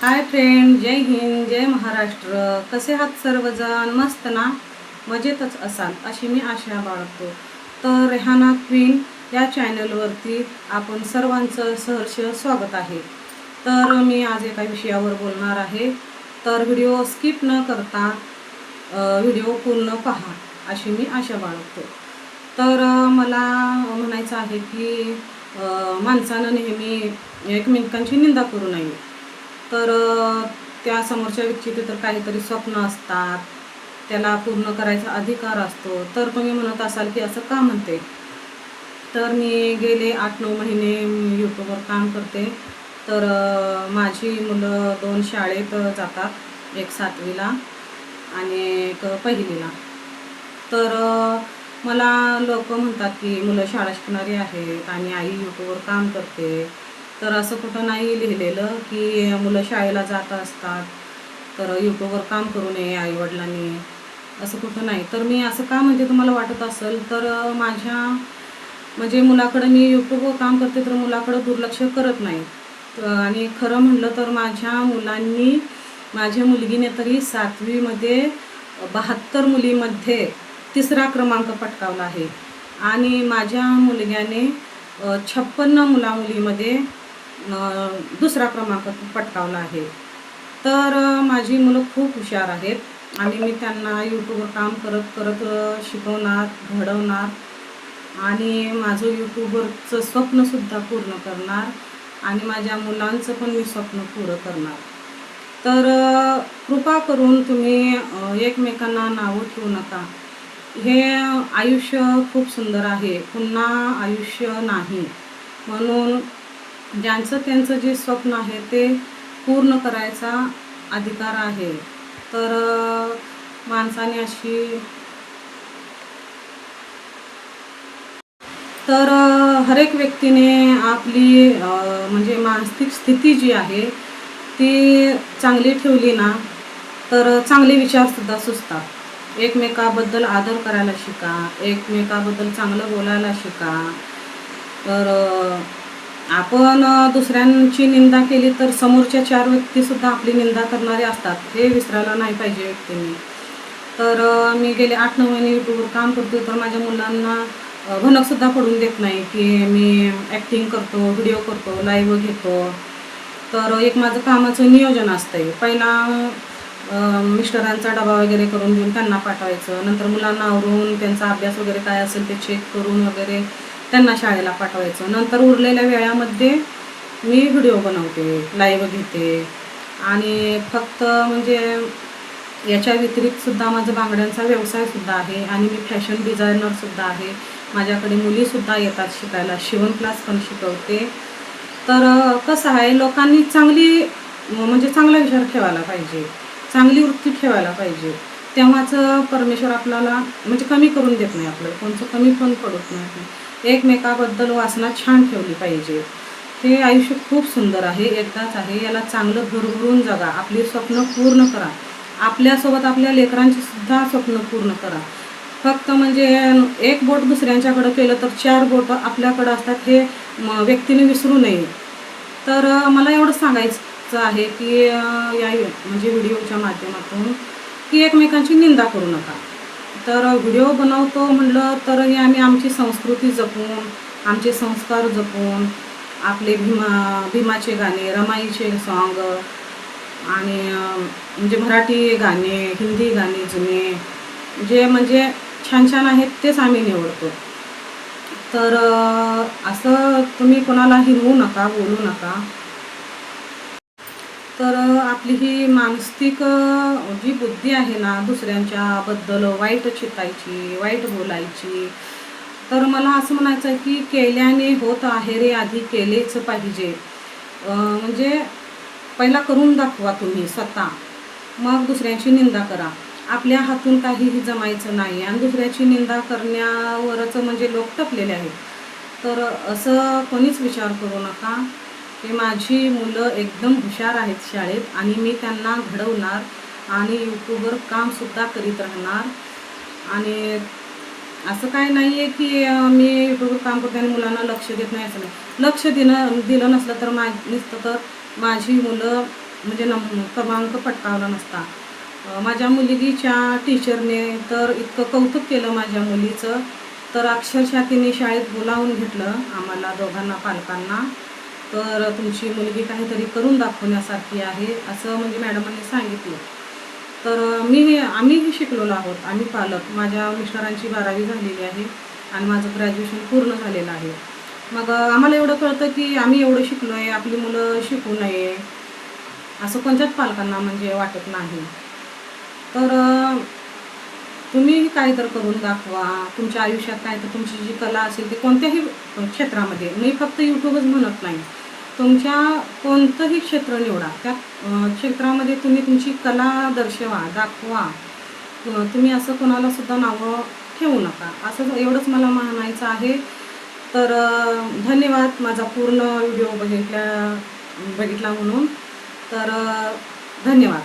Hi friend, जय हिंद, जय महाराष्ट्र. कसे आहात सर्वजण? मस्त ना? मजेतच असाल अशी मी आशा बाळगतो. तर रेहाना क्वीन या चॅनलवरती आपण सर्वांचं सहर्ष स्वागत आहे. तर मी आज एका विषयावर बोलणार आहे. तर व्हिडिओ स्किप न करता व्हिडिओ पूर्ण पहा अशी मी आशा बाळगतो. तर मला म्हणायचं आहे की माणसानं नेहमी एकमेकांची निंदा करू नये. तर त्या समोरच्या व्यक्तीचे तर काहीतरी स्वप्न असतात, त्याला पूर्ण करायचा अधिकार असतो. तर तुम्ही म्हणत असाल की असं का म्हणते? तर मी गेले 8-9 महिने यूट्यूबवर काम करते. तर माझी मुलं 2 शाळेत जातात, एक 7वीला आणि एक 1लीला. तर मला लोक म्हणतात की मुलं शाळा शिकणारी आहेत आणि आई यूट्यूबवर काम करते. तर असं कुठं नाही लिहिलेलं की मुलं शाळेला जात असतात तर यूट्यूबवर काम करू नये आईवडिलांनी, असं कुठं नाही. तर मी असं का म्हणते तुम्हाला वाटत असेल तर माझ्या म्हणजे मुलाकडं मी यूट्यूबवर काम करते तर मुलाकडं दुर्लक्ष करत नाही. आणि खरं म्हटलं तर माझ्या मुलगीने तरी 7वीमध्ये 72 मुलीमध्ये 3रा क्रमांक पटकावला आहे आणि माझ्या मुलग्याने 56 मुलामुलीमध्ये 2रा क्रमांक पटकावला आहे. तर माझी मुलं खूप हुशार आहेत आणि मी त्यांना यूट्यूबवर काम करत करत शिकवणार, घडवणार आणि माझं यूट्यूबवरचं स्वप्नसुद्धा पूर्ण करणार आणि माझ्या मुलांचं पण मी स्वप्न पुरं करणार. तर कृपा करून तुम्ही एकमेकांना नावं ठेवू नका. हे आयुष्य खूप सुंदर आहे, पुन्हा आयुष्य नाही. म्हणून ज्यांचं त्यांचं जे स्वप्न आहे ते पूर्ण करायचा अधिकार आहे. तर माणसाने अशी तर हर एक व्यक्तीने आपली म्हणजे मानसिक स्थिती जी आहे ती चांगली ठेवली ना तर चांगले विचारसुद्धा सुचतात. एकमेकाबद्दल आदर करायला शिका, एकमेकाबद्दल चांगलं बोलायला शिका. तर आपण दुसऱ्यांची निंदा केली तर समोरच्या 4 व्यक्तीसुद्धा आपली निंदा करणारे असतात, हे विसरायला नाही पाहिजे व्यक्तींनी. तर मी गेले 8-9 महिने यूट्यूबवर काम करतो तर माझ्या मुलांना भनकसुद्धा पडून देत नाही की मी ॲक्टिंग करतो, व्हिडिओ करतो, लाईव्ह घेतो. तर एक माझं कामाचं नियोजन असतंय. पहिला मिस्टरांचा डबा वगैरे करून देऊन त्यांना पाठवायचं, नंतर मुलांना आवरून त्यांचा अभ्यास वगैरे काय असेल ते चेक करून वगैरे त्यांना शाळेला पाठवायचं. नंतर उरलेल्या वेळामध्ये मी व्हिडिओ बनवते, लाईव्ह घेते आणि फक्त म्हणजे याच्या व्यतिरिक्तसुद्धा माझा बांगड्यांचा व्यवसायसुद्धा आहे आणि मी फॅशन डिझायनरसुद्धा आहे. माझ्याकडे मुलीसुद्धा येतात शिकायला, शिवण क्लास पण शिकवते. तर कसं आहे, लोकांनी म्हणजे चांगला विचार ठेवायला पाहिजे, चांगली वृत्ती ठेवायला पाहिजे. तेव्हाच परमेश्वर आपल्याला म्हणजे कमी करून देत नाही, आपलं कोणचं कमी पण पडत नाही. एकमेकाबद्दल वासना छान ठेवली पाहिजे. हे आयुष्य खूप सुंदर आहे, एकदाच आहे. याला चांगलं भरभरून जगा, आपली स्वप्न पूर्ण करा. आपल्यासोबत आपल्या लेकरांची सुद्धा स्वप्न पूर्ण करा. फक्त म्हणजे एक बोट दुसऱ्यांच्याकडं केलं तर 4 बोट आपल्याकडं असतात, हे व्यक्तीने विसरू नये. तर मला एवढं सांगायचं आहे की म्हणजे व्हिडिओच्या माध्यमातून की एकमेकांची निंदा करू नका. तर व्हिडिओ बनवतो म्हटलं तर हे आम्ही आमची संस्कृती जपून, आमचे संस्कार जपून, आपले भीमाचे गाणे, रमाईचे सॉन्ग आणि म्हणजे मराठी गाणे, हिंदी गाणे जुने जे म्हणजे छान छान आहेत तेच आम्ही निवडतो. तर असं तुम्ही कोणाला हिणवू नका, बोलू नका. तर आपली ही मानसिक जी बुद्धी आहे ना, दुसऱ्यांच्याबद्दल वाईट चितायची, वाईट बोलायची, तर मला असं म्हणायचं आहे की केल्याने होत आहे रे, आधी केलेच पाहिजे. म्हणजे पहिला करून दाखवा तुम्ही स्वतः, मग दुसऱ्यांची निंदा करा. आपल्या हातून काहीही जमायचं नाही आणि दुसऱ्याची निंदा करण्यावरच म्हणजे लोक टपलेले आहेत. तर असं कोणीच विचार करू नका. की माझी मुलं एकदम हुशार आहेत शाळेत आणि मी त्यांना घडवणार आणि यूट्यूबवर कामसुद्धा करीत राहणार. आणि असं काय नाही आहे की मी यूट्यूबवर काम करते आणि मुलांना लक्ष देत नाही, असं नाही. लक्ष दिलं नसलं तर नुसतं तर माझी मुलं म्हणजे क्रमांक पटकावला नसता. माझ्या मुलगीच्या टीचरने तर इतकं कौतुक केलं माझ्या मुलीचं, तर अक्षरशः तिने शाळेत बोलावून घेतलं आम्हाला दोघांना पालकांना. तर तुमची मुलगी काहीतरी करून दाखवण्यासारखी आहे असं म्हणजे मॅडमांनी सांगितलं. तर आम्हीही शिकलेलो आहोत, आम्ही पालक. माझ्या मिस्टरांची 12वी झालेली आहे आणि माझं ग्रॅज्युएशन पूर्ण झालेलं आहे. मग आम्हाला एवढं कळतं की आम्ही एवढं शिकलो आहे, आपली मुलं शिकू नये असं कोणत्याच पालकांना म्हणजे वाटत नाही. तर तुम्हीही काय तर करून दाखवा. तुमच्या आयुष्यात काय तर तुमची जी कला असेल ती कोणत्याही क्षेत्रामध्ये, मी फक्त यूट्यूबच म्हणत नाही, तुमच्या कोणतंही क्षेत्र निवडा, त्या क्षेत्रामध्ये तुम्ही तुमची कला दर्शवा, दाखवा. तुम्ही असं कोणालासुद्धा नावं ठेवू नका, असं एवढंच मला म्हणायचं आहे. तर धन्यवाद माझा पूर्ण व्हिडिओ बघितला म्हणून. तर धन्यवाद.